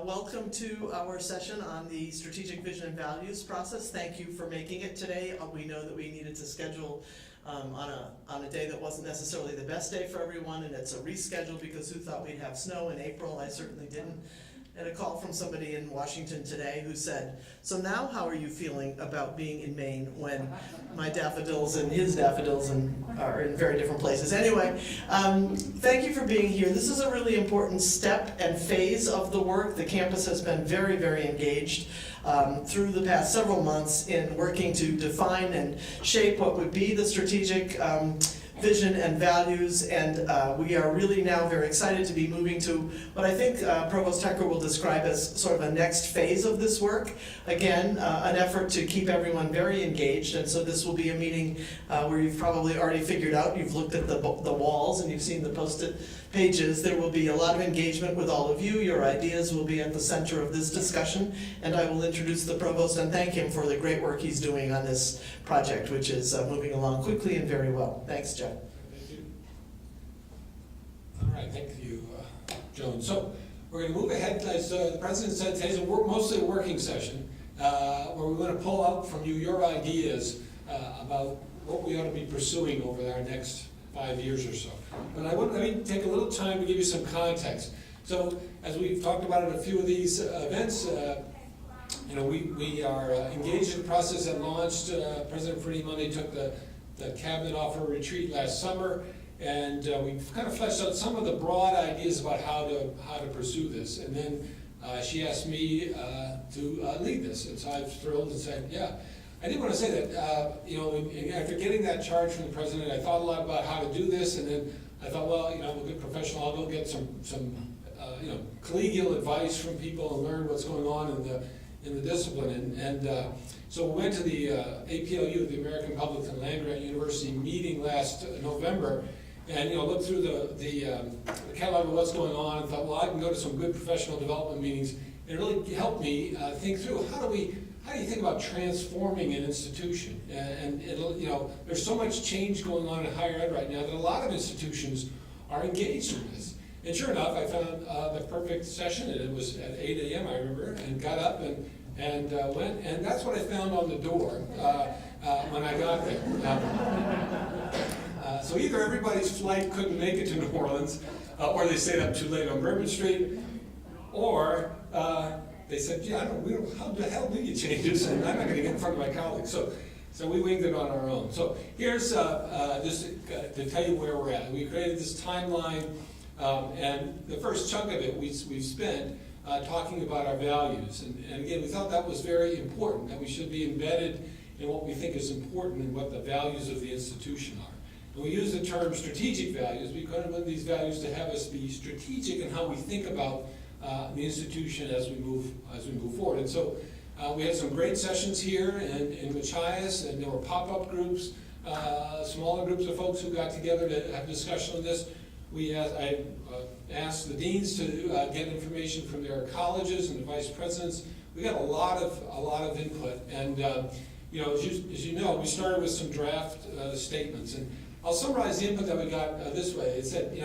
Welcome to our session on the strategic vision and values process. Thank you for making it today. We know that we needed to schedule on a day that wasn't necessarily the best day for everyone, and it's a reschedule because who thought we'd have snow in April? I certainly didn't. And a call from somebody in Washington today who said, so now how are you feeling about being in Maine when my daffodils and his daffodils are in very different places? Anyway, thank you for being here. This is a really important step and phase of the work. The campus has been very, very engaged through the past several months in working to define and shape what would be the strategic vision and values, and we are really now very excited to be moving to what I think Provost Tucker will describe as sort of a next phase of this work. Again, an effort to keep everyone very engaged, and so this will be a meeting where you've probably already figured out, you've looked at the walls and you've seen the post-it pages. There will be a lot of engagement with all of you. Your ideas will be at the center of this discussion, and I will introduce the Provost and thank him for the great work he's doing on this project, which is moving along quickly and very well. Thanks, Jeff. Thank you. All right, thank you, Joan. So we're going to move ahead. As the President said, today's mostly a working session where we're going to pull out from you your ideas about what we ought to be pursuing over our next 5 years or so. But let me take a little time to give you some context. So as we've talked about at a few of these events, we are engaged in the process that launched. President Freddie Monday took the cabinet off her retreat last summer, and we've kind of fleshed out some of the broad ideas about how to pursue this. And then she asked me to lead this, and so I was thrilled and said, yeah. I did want to say that, after getting that charge from the President, I thought a lot about how to do this, and then I thought, well, I'm a good professional, I'll go get some collegial advice from people and learn what's going on in the discipline. So we went to the APLU, the American Public and Land Grant University meeting last November, and looked through the catalog of what's going on, and thought, well, I can go to some good professional development meetings. And it really helped me think through how do you think about transforming an institution? And there's so much change going on in higher ed right now that a lot of institutions are engaged in this. And sure enough, I found the perfect session, and it was at 8 a.m. I remember, and got up and went, and that's what I found on the door when I got there. So either everybody's flight couldn't make it to New Orleans, or they stayed up too late on Bourbon Street, or they said, how the hell do you change this? And I'm not going to get in front of my colleagues. So we winged it on our own. So here's just to tell you where we're at. We created this timeline, and the first chunk of it we've spent talking about our values. And again, we thought that was very important, that we should be embedded in what we think is important and what the values of the institution are. And we use the term strategic values because we want these values to have us be strategic in how we think about the institution as we move forward. And so we had some great sessions here in Machias, and there were pop-up groups, smaller groups of folks who got together to have discussion on this. I asked the deans to get information from their colleges and the vice presidents. We got a lot of input, and as you know, we started with some draft statements, and I'll summarize the input that we got this way. It said,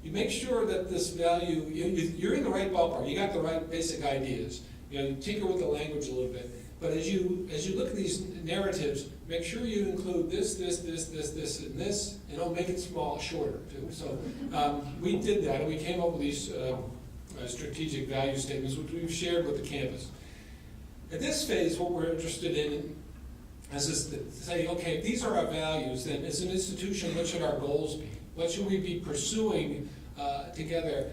you make sure that this value, you're in the right ballpark, you got the right basic ideas. You tinker with the language a little bit. But as you look at these narratives, make sure you include this, and this, and make it shorter too. So we did that, and we came up with these strategic value statements, which we've shared with the campus. At this phase, what we're interested in is to say, okay, if these are our values, then as an institution, what should our goals be? What should we be pursuing together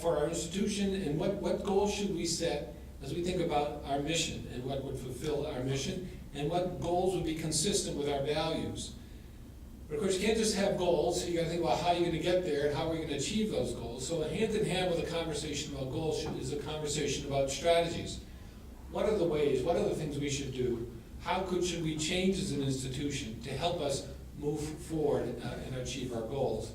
for our institution, and what goals should we set as we think about our mission and what would fulfill our mission, and what goals would be consistent with our values. But of course, you can't just have goals, so you got to think about how you're going to get there and how we're going to achieve those goals. So hand in hand with a conversation about goals is a conversation about strategies. What are the ways, what are the things we should do? How should we change as an institution to help us move forward and achieve our goals?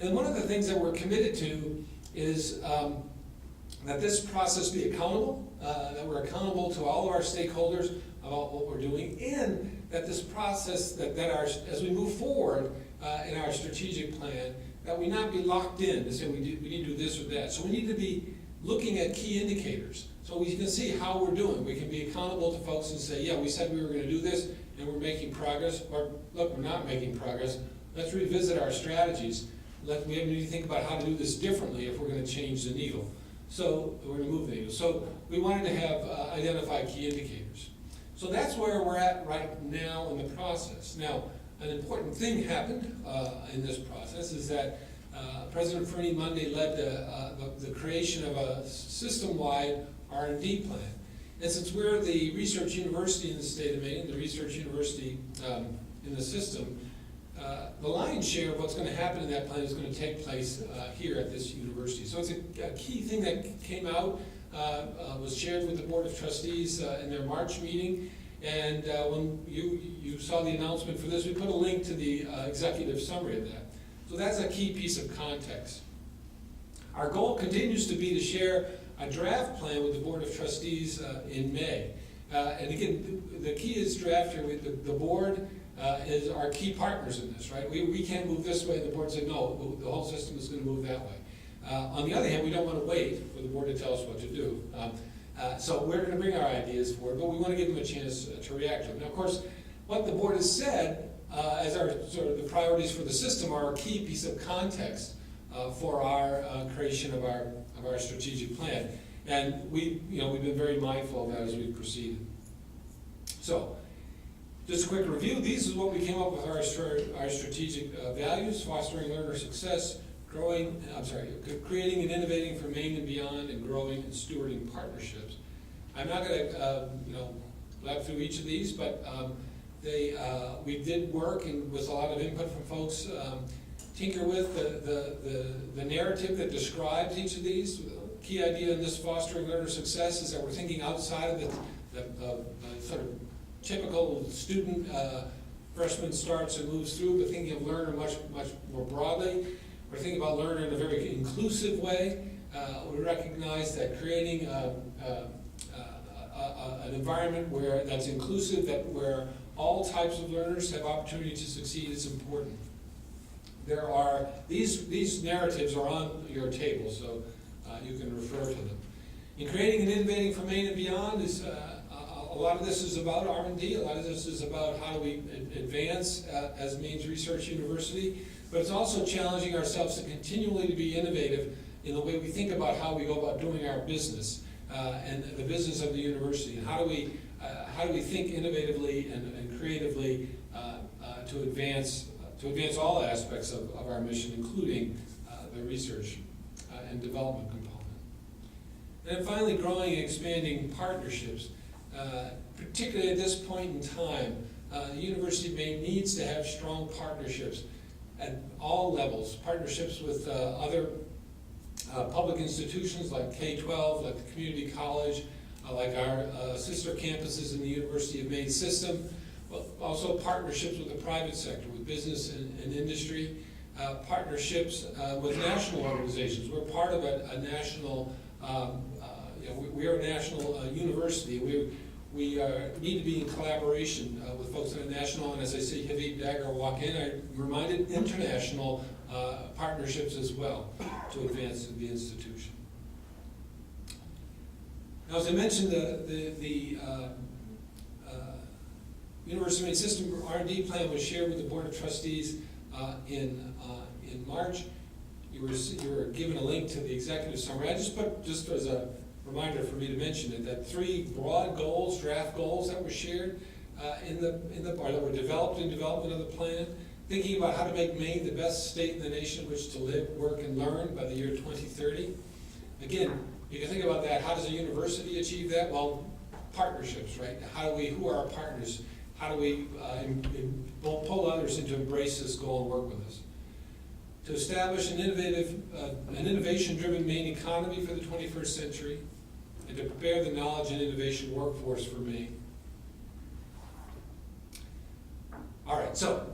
And one of the things that we're committed to is that this process be accountable, that we're accountable to all of our stakeholders about what we're doing, and that this process, as we move forward in our strategic plan, that we not be locked in to say we need to do this or that. So we need to be looking at key indicators. So we can see how we're doing. We can be accountable to folks and say, yeah, we said we were gonna do this, and we're making progress, or look, we're not making progress. Let's revisit our strategies. We need to think about how to do this differently if we're gonna change the needle. So we're gonna move the needle. So we wanted to have identify key indicators. So that's where we're at right now in the process. Now, an important thing happened in this process is that President Fernie Monday led the creation of a system-wide R&D plan. And since we're the research university in the state of Maine, the research university in the system, the lion's share of what's going to happen in that plan is going to take place here at this university. So it's a key thing that came out, was shared with the Board of Trustees in their March meeting. And when you saw the announcement for this, we put a link to the executive summary of that. So that's a key piece of context. Our goal continues to be to share a draft plan with the Board of Trustees in May. And again, the key is draft here. The board is our key partners in this, right? We can't move this way, and the board said, no, the whole system is going to move that way. On the other hand, we don't want to wait for the board to tell us what to do. So we're going to bring our ideas forward, but we want to give them a chance to react to them. Now, of course, what the board has said as our sort of the priorities for the system are a key piece of context for our creation of our strategic plan. And we've been very mindful of that as we've proceeded. So, just a quick review. These is what we came up with our strategic values: fostering learner success, creating and innovating for Maine and beyond, and growing and stewarding partnerships. I'm not going to lap through each of these, but we did work and with a lot of input from folks, tinker with the narrative that describes each of these. The key idea in this fostering learner success is that we're thinking outside of the sort of typical student freshman starts and moves through, but thinking of learner much more broadly. We're thinking about learner in a very inclusive way. We recognize that creating an environment that's inclusive, where all types of learners have opportunity to succeed is important. There are these narratives are on your table, so you can refer to them. In creating and innovating for Maine and beyond, a lot of this is about R&D. A lot of this is about how do we advance as Maine's research university. But it's also challenging ourselves to continually to be innovative in the way we think about how we go about doing our business and the business of the university. And how do we think innovatively and creatively to advance all aspects of our mission, including the research and development component. And then finally, growing and expanding partnerships. Particularly at this point in time, the University of Maine needs to have strong partnerships at all levels, partnerships with other public institutions like K-12, like the community college, like our sister campuses in the University of Maine system, but also partnerships with the private sector, with business and industry, partnerships with national organizations. We're part of a national, we are a national university. We need to be in collaboration with folks at a national, and as I see Habib Dagger walk in, I'm reminded international partnerships as well to advance the institution. Now, as I mentioned, the University of Maine System R&D plan was shared with the Board of Trustees in March. You were given a link to the executive summary. I just put, just as a reminder for me to mention it, that 3 broad goals, draft goals that were shared that were developed in development of the plan, thinking about how to make Maine the best state in the nation in which to live, work, and learn by the year 2030. Again, you can think about that. How does a university achieve that? Well, partnerships, right? Who are our partners? How do we pull others into embrace this goal and work with us? To establish an innovation-driven Maine economy for the 21st century, and to prepare the knowledge and innovation workforce for Maine. All right, so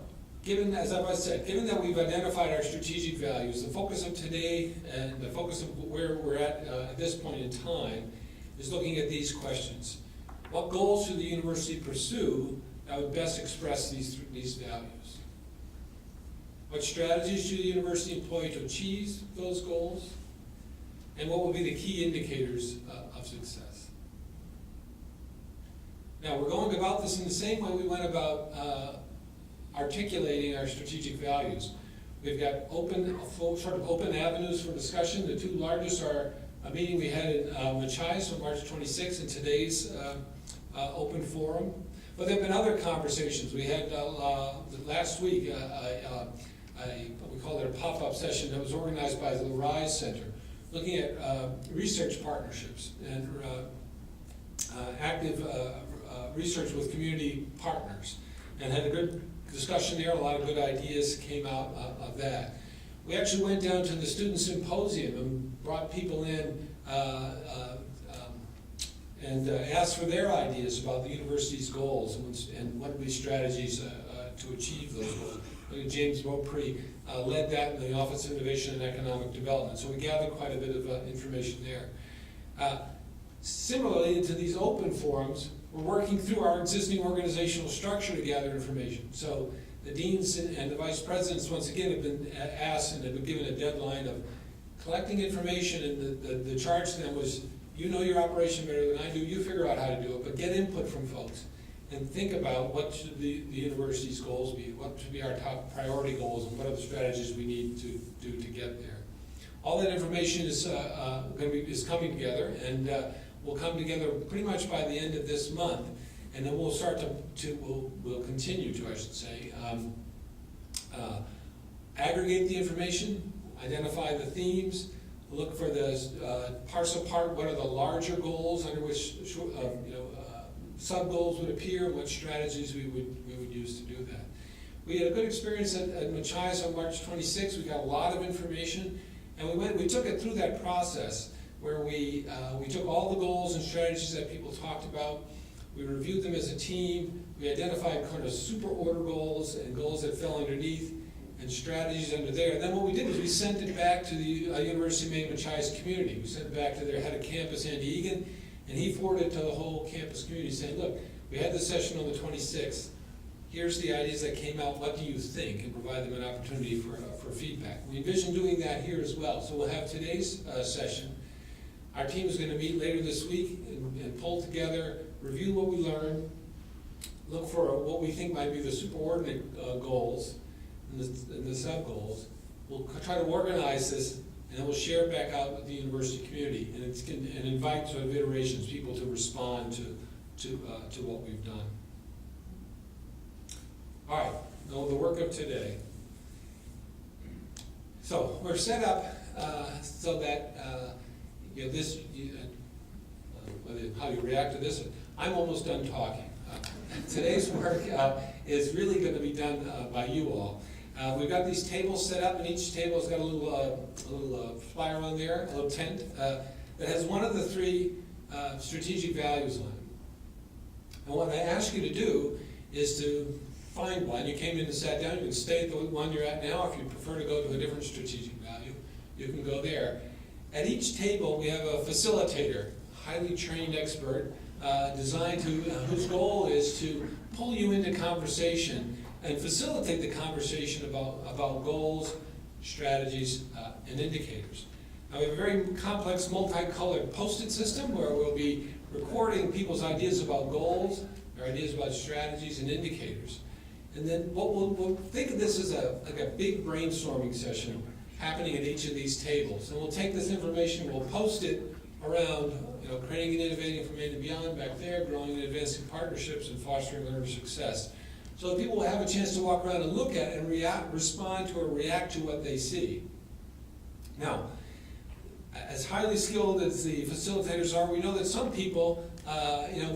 given that we've identified our strategic values, the focus of today and the focus of where we're at this point in time is looking at these questions. What goals should the university pursue that would best express these values? What strategies should the university employ to achieve those goals? and what will be the key indicators of success. Now, we're going about this in the same way we went about articulating our strategic values. We've got sort of open avenues for discussion. The two largest are a meeting we had in Machias on March 26th and today's open forum. But there have been other conversations. We had last week we called it a pop-up session that was organized by the Rise Center, looking at research partnerships and active research with community partners, and had a good discussion there. A lot of good ideas came out of that. We actually went down to the student symposium and brought people in and asked for their ideas about the university's goals and what would be strategies to achieve those goals. James Beaupre led that in the Office of Innovation and Economic Development, so we gathered quite a bit of information there. Similarly, into these open forums, we're working through our existing organizational structure to gather information. So the deans and the vice presidents, once again, have been asked and have been given a deadline of collecting information, and the charge to them was, you know your operation better than I do, you figure out how to do it, but get input from folks and think about what should the university's goals be, what should be our top priority goals, and what are the strategies we need to do to get there. All that information is coming together, and will come together pretty much by the end of this month, and then we'll start we'll continue to, I should say, aggregate the information, identify the themes, look for the parse apart what are the larger goals under which sub-goals would appear, and what strategies we would use to do that. We had a good experience at Machias on March 26th. We got a lot of information, and we took it through that process where we took all the goals and strategies that people talked about, we reviewed them as a team, we identified kind of super order goals and goals that fell underneath, and strategies under there. And then what we did is we sent it back to the University of Maine Machias community. We sent it back to their head of campus, Andy Egan, and he forwarded it to the whole campus community saying, look, we had this session on the 26th. Here's the ideas that came out. What do you think? And provide them an opportunity for feedback. We envision doing that here as well. So we'll have today's session. Our team is going to meet later this week and pull together, review what we learned, look for what we think might be the superordinate goals and the sub-goals. We'll try to organize this, and then we'll share it back out with the university community, and invite sort of iterations, people to respond to what we've done. All right, now the work of today. So we're set up so that how you react to this. I'm almost done talking. Today's work is really going to be done by you all. We've got these tables set up, and each table's got a little flyer on there, a little tent that has one of the three strategic values on it. And what I ask you to do is to find one. You came in and sat down. You can stay at the one you're at now. If you prefer to go to a different strategic value, you can go there. At each table, we have a facilitator, highly trained expert, designed to whose goal is to pull you into conversation and facilitate the conversation about goals, strategies, and indicators. Now, we have a very complex, multicolored Post-it system where we'll be recording people's ideas about goals, their ideas about strategies and indicators. And then we'll think of this as like a big brainstorming session happening at each of these tables. And we'll take this information, we'll post it around, creating and innovating for Maine and Beyond back there, growing and advancing partnerships, and fostering learner success. So that people will have a chance to walk around and look at and respond to or react to what they see. Now, as highly skilled as the facilitators are, we know that some people,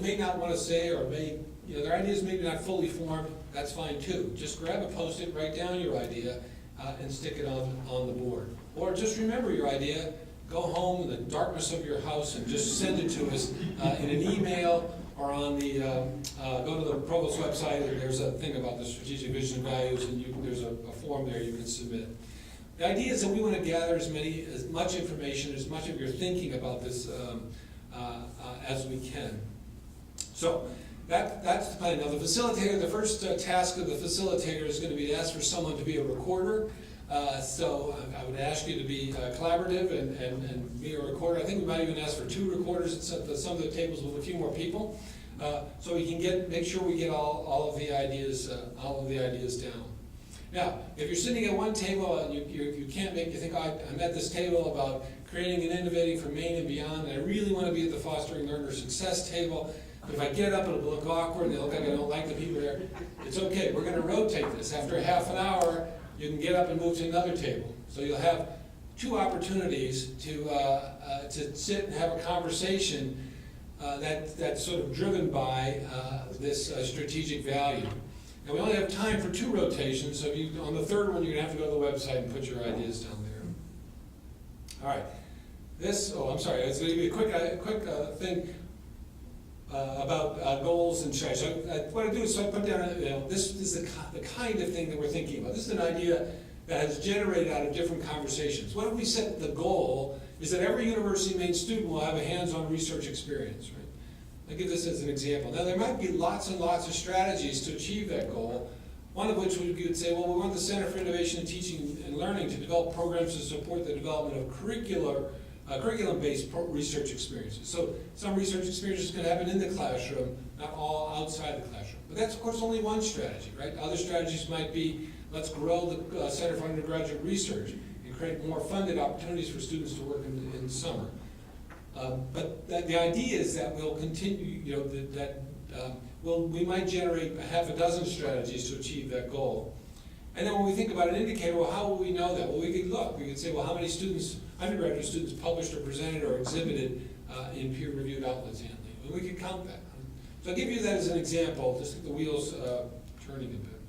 may not want to say, or their ideas may be not fully formed. That's fine too. Just grab a Post-it, write down your idea, and stick it on the board. Or just remember your idea, go home in the darkness of your house and just send it to us in an email or on the, go to the Provost website, and there's a thing about the strategic vision and values, and there's a form there you can submit. The idea is that we want to gather as much information, as much of your thinking about this as we can. So that's the plan. Now the facilitator, the first task of the facilitator is going to be to ask for someone to be a recorder. So I would ask you to be collaborative and be a recorder. I think we might even ask for 2 recorders at some of the tables with a few more people, so we can make sure we get all of the ideas down. Now, if you're sitting at one table and you can't make, you think, oh, I'm at this table about creating and innovating for Maine and beyond, and I really want to be at the fostering learner success table, but if I get up, it'll look awkward, and they'll look like I don't like the people there. It's okay, we're going to rotate this. After a half an hour, you can get up and move to another table. So you'll have 2 opportunities to sit and have a conversation that's sort of driven by this strategic value. And we only have time for 2 rotations, so on the 3rd one, you're going to have to go to the website and put your ideas down there. All right. I'm sorry, it's going to be a quick thing about goals and strategy. So what I do is I put down, this is the kind of thing that we're thinking about. This is an idea that has generated out of different conversations. What if we set the goal is that every University of Maine student will have a hands-on research experience, right? I'll give this as an example. Now, there might be lots and lots of strategies to achieve that goal, one of which we could say, well, we want the Center for Innovation in Teaching and Learning to develop programs to support the development of curriculum-based research experiences. So some research experiences can happen in the classroom, not all outside the classroom. But that's, of course, only one strategy, right? Other strategies might be, let's grow the Center for Undergraduate Research and create more funded opportunities for students to work in the summer. But the idea is that we'll continue, we might generate a half a dozen strategies to achieve that goal. And then when we think about an indicator, well, how will we know that? Well, we could say, well, how many undergraduate students published or presented or exhibited in peer-reviewed outlets annually? And we could count that. So I'll give you that as an example, just to get the wheels turning a bit.